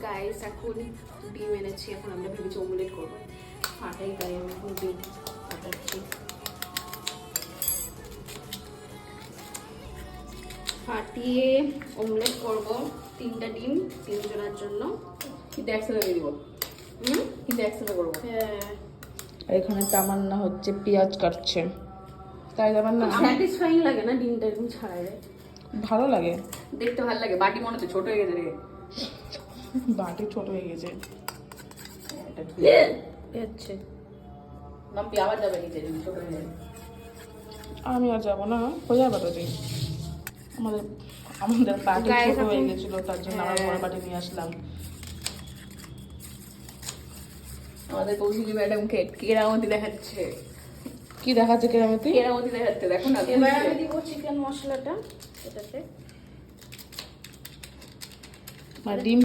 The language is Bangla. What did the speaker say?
গাইস এখন ডিম এনেছি, এখন আমরা ভেবেছি অমলেট করবো। ফাটাই, তাই আমি এখন ডিম ফাটাচ্ছি। ফাটিয়ে অমলেট করব, 3টা ডিম 3 জনের জন্য। কিন্তু একসাথে দিয়ে দিব। কিন্তু একসাথে করবো। হ্যাঁ, এখানে তামান্না হচ্ছে পেঁয়াজ কাটছে, তাই তামান্না? স্যাটিসফাইং লাগে না ডিমটা এরকম ছাড়াই? ভালো লাগে, দেখতে ভালো লাগে। বাটি মনে হচ্ছে ছোট হয়ে গেছে রে। বাটি ছোট হয়ে গেছে। এটা ধুয়ে যাচ্ছে। মাম্পি আবার যাবে নিচে যদি ছোট হয়ে যায়। আমি আর যাবো না, হয়ে যাবে তো তুই। আমাদের আমাদের বাটি Guys, ছোট হয়ে এখন- গেছিল, তার জন্য আমরা বড় বাটি নিয়ে আসলাম। আমাদের কৌশিকী ম্যাডামকে কেরামতি দেখাচ্ছে। কি দেখাচ্ছে কেরামতি? কেরামতি দেখাচ্ছে, দেখো না। এবার আমি দিব চিকেন মশলাটা এটাতে। আর ডিম